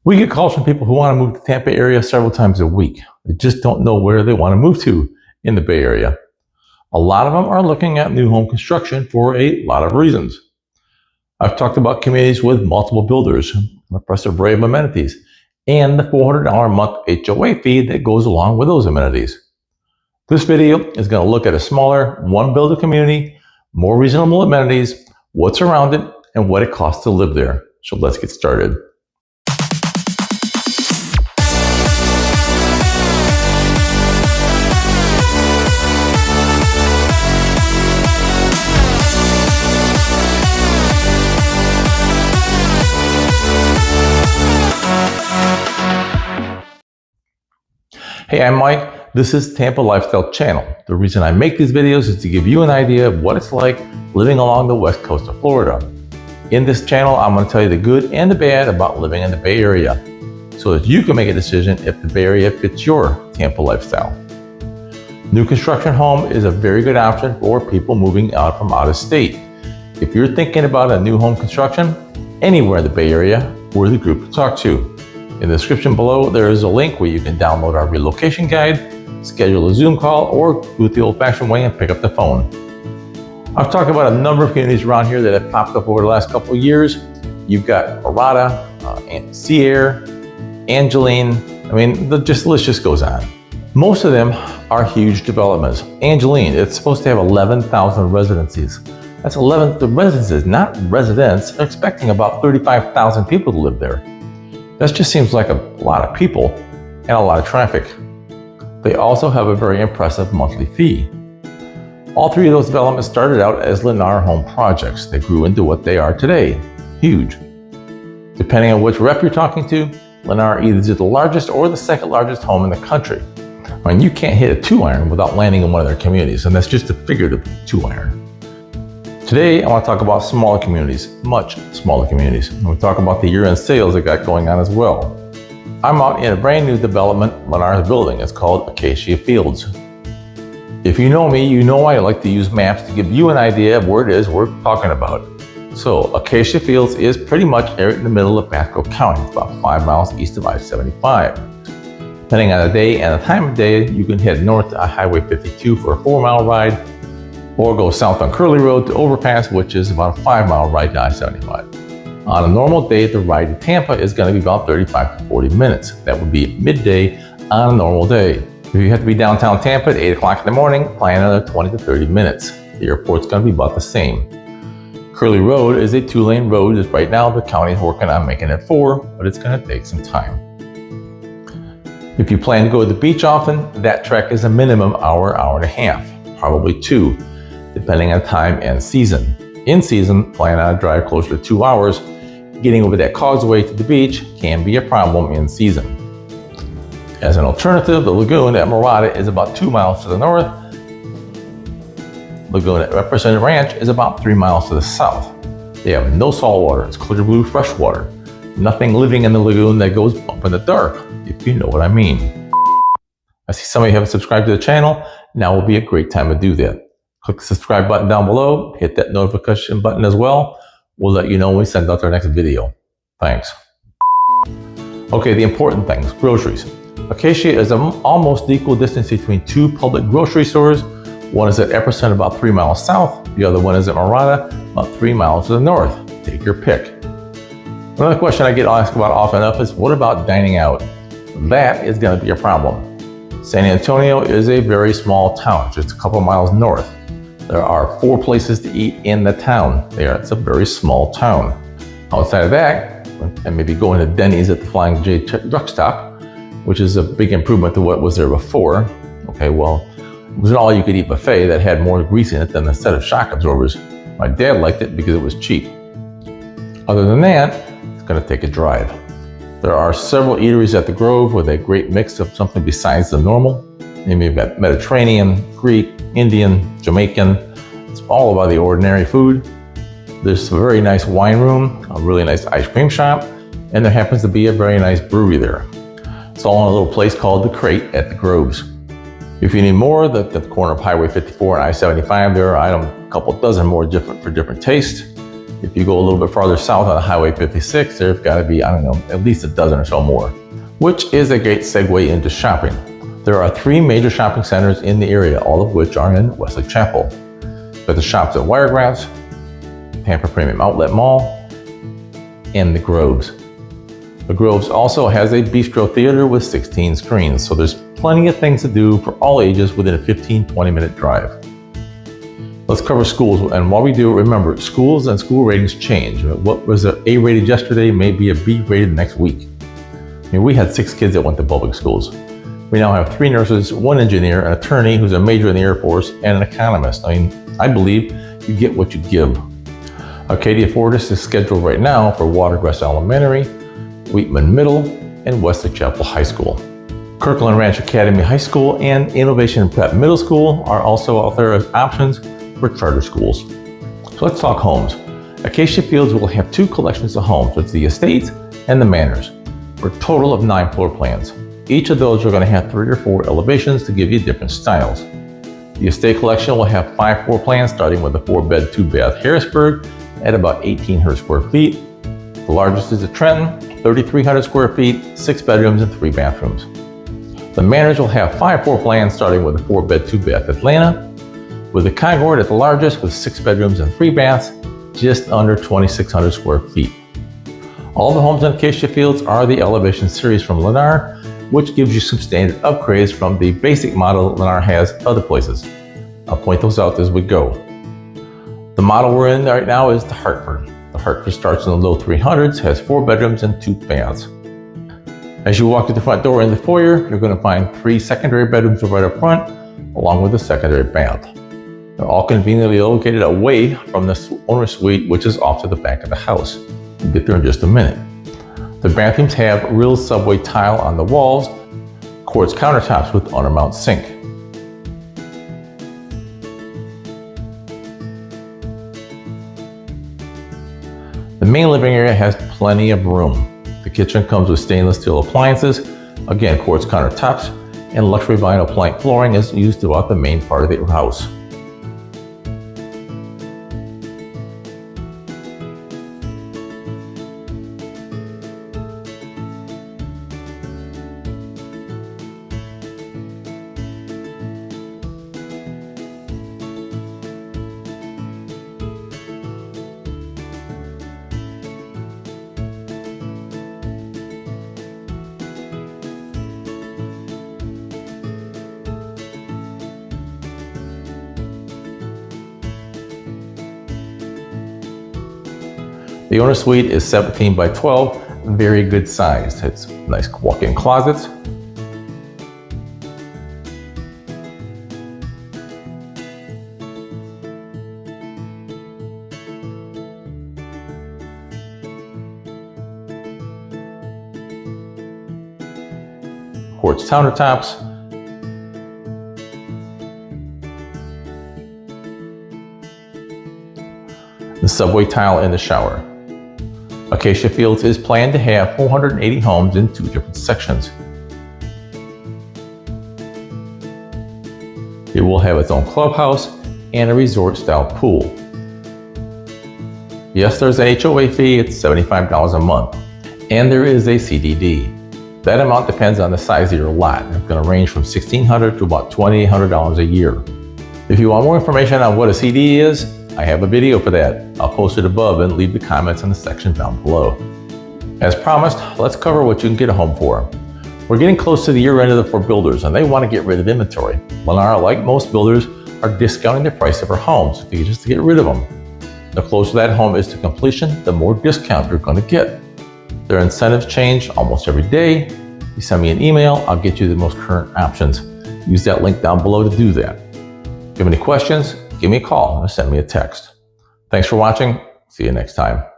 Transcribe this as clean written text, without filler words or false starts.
We get calls from people who want to move to the Tampa area several times a week. They just don't know where they want to move to in the Bay Area. A lot of them are looking at new home construction for a lot of reasons. I've talked about communities with multiple builders, an impressive array of amenities, and the $400 a month HOA fee that goes along with those amenities. This video is going to look at a smaller, one-builder community, more reasonable amenities, what's around it, and what it costs to live there. So let's get started. Hey, I'm Mike. This is Tampa Lifestyle Channel. The reason I make these videos is to give you an idea of what it's like living along the west coast of Florida. In this channel, I'm going to tell you the good and the bad about living in the Bay Area, so that you can make a decision if the Bay Area fits your Tampa lifestyle. New construction home is a very good option for people moving out from out of state. If you're thinking about a new home construction anywhere in the Bay Area, we're the group to talk to. In the description below, there is a link where you can download our relocation guide, schedule a Zoom call, or do it the old-fashioned way and pick up the phone. I've talked about a number of communities around here that have popped up over the last couple of years. You've got Mirada, Sierra, Angeline. I mean, the list just goes on. Most of them are huge developments. Angeline, it's supposed to have 11,000 residencies. That's 11 residences, not residents. They're expecting about 35,000 people to live there. That just seems like a lot of people and a lot of traffic. They also have a very impressive monthly fee. All three of those developments started out as Lennar Home projects. They grew into what they are today, huge. Depending on which rep you're talking to, Lennar either did the largest or the second largest home in the country. I mean, you can't hit a 2-iron without landing in one of their communities, and that's just a figurative 2-iron. Today, I want to talk about smaller communities, much smaller communities. And we'll talk about the year-end sales they got going on as well. I'm out in a brand new development Lennar is building. It's called Acacia Fields. If you know me, you know I like to use maps to give you an idea of where it is we're talking about. So Acacia Fields is pretty much right in the middle of Pasco County, about 5 miles east of I-75. Depending on the day and the time of day, you can head north to Highway 52 for a 4-mile ride, or go south on Curly Road to Overpass, which is about a 5-mile ride to I-75. On a normal day, the ride to Tampa is going to be about 35 to 40 minutes. That would be midday on a normal day. If you have to be downtown Tampa at 8 o'clock in the morning, plan another 20 to 30 minutes. The airport's going to be about the same. Curly Road is a 2-lane road that right now the county is working on making it 4, but it's going to take some time. If you plan to go to the beach often, that trek is a minimum hour and a half, probably 2. Depending on time and season. In season, plan on a drive closer to 2 hours. Getting over that causeway to the beach can be a problem in season. As an alternative, the lagoon at Mirada is about 2 miles to the north. Lagoon at Representative Ranch is about 3 miles to the south. They have no salt water, it's clear blue fresh water. Nothing living in the lagoon that goes up in the dark, if you know what I mean. I see some of you haven't subscribed to the channel. Now would be a great time to do that. Click the subscribe button down below, hit that notification button as well. We'll let you know when we send out our next video. Thanks. Okay, the important things, groceries. Acacia is almost equal distance between 2 public grocery stores. One is at Epperson about 3 miles south. The other one is at Mirada about 3 miles to the north. Take your pick. Another question I get asked about often enough is, what about dining out? That is going to be a problem. San Antonio is a very small town, just a couple miles north. There are 4 places to eat in the town there. It's a very small town. Outside of that, and maybe going to Denny's at the Flying J truck stop, which is a big improvement to what was there before. Okay, well, it was an all-you-could-eat buffet that had more grease in it than a set of shock absorbers. My dad liked it because it was cheap. Other than that, it's going to take a drive. There are several eateries at the Grove with a great mix of something besides the normal. Maybe you've got Mediterranean, Greek, Indian, Jamaican. It's all about the ordinary food. There's a very nice wine room, a really nice ice cream shop, and there happens to be a very nice brewery there. It's all in a little place called The Crate at the Groves. If you need more, at the corner of Highway 54 and I-75, there are a couple dozen more for different tastes. If you go a little bit farther south on Highway 56, there's got to be, I don't know, at least a dozen or so more, which is a great segue into shopping. There are 3 major shopping centers in the area, all of which are in Wesley Chapel. But the shops at Wiregrass, Tampa Premium Outlet Mall, and the Groves. The Groves also has a bistro theater with 16 screens, so there's plenty of things to do for all ages within a 15-20 minute drive. Let's cover schools, and while we do, remember, schools and school ratings change. What was an A rated yesterday may be a B rated next week. I mean, we had 6 kids that went to public schools. We now have 3 nurses, 1 engineer, an attorney who's a major in the Air Force, and an economist. I mean, I believe you get what you give. Acacia Fields is scheduled right now for Watergrass Elementary, Wheatman Middle, and Wesley Chapel High School. Kirkland Ranch Academy High School and Innovation Prep Middle School are also out there as options for charter schools. So let's talk homes. Acacia Fields will have 2 collections of homes. It's the estates and the manors, for a total of 9 floor plans. Each of those are going to have 3 or 4 elevations to give you different styles. The estate collection will have 5 floor plans, starting with a 4-bed, 2-bath Harrisburg at about 1,800 square feet. The largest is a Trenton, 3,300 square feet, 6 bedrooms and 3 bathrooms. The manors will have 5 floor plans, starting with a 4-bed, 2-bath Atlanta, with the Concord at the largest with 6 bedrooms and 3 baths, just under 2,600 square feet. All the homes in Acacia Fields are the Elevation series from Lennar, which gives you some standard upgrades from the basic model Lennar has other places. I'll point those out as we go. The model we're in right now is the Hartford. The Hartford starts in the low 300s, has 4 bedrooms and 2 baths. As you walk through the front door in the foyer, you're going to find 3 secondary bedrooms right up front, along with a secondary bath. They're all conveniently located away from the owner's suite, which is off to the back of the house. We'll get there in just a minute. The bathrooms have real subway tile on the walls, quartz countertops with undermount sink. The main living area has plenty of room. The kitchen comes with stainless steel appliances, again quartz countertops, and luxury vinyl plank flooring is used throughout the main part of the house. The owner suite is 17 by 12, very good size. It's nice walk-in closets. Quartz countertops. The subway tile in the shower. Acacia Fields is planned to have 480 homes in 2 different sections. It will have its own clubhouse and a resort-style pool. Yes, there's a HOA fee, it's $75 a month, and there is a CDD. That amount depends on the size of your lot. It's going to range from $1,600 to about $2,800 a year. If you want more information on what a CDD is, I have a video for that. I'll post it above and leave the comments in the section down below. As promised, let's cover what you can get a home for. We're getting close to the year end for builders and they want to get rid of inventory. Lennar, like most builders, are discounting the price of our homes just to get rid of them. The closer that home is to completion, the more discount you're going to get. Their incentives change almost every day. You send me an email, I'll get you the most current options. Use that link down below to do that. If you have any questions, give me a call or send me a text. Thanks for watching. See you next time.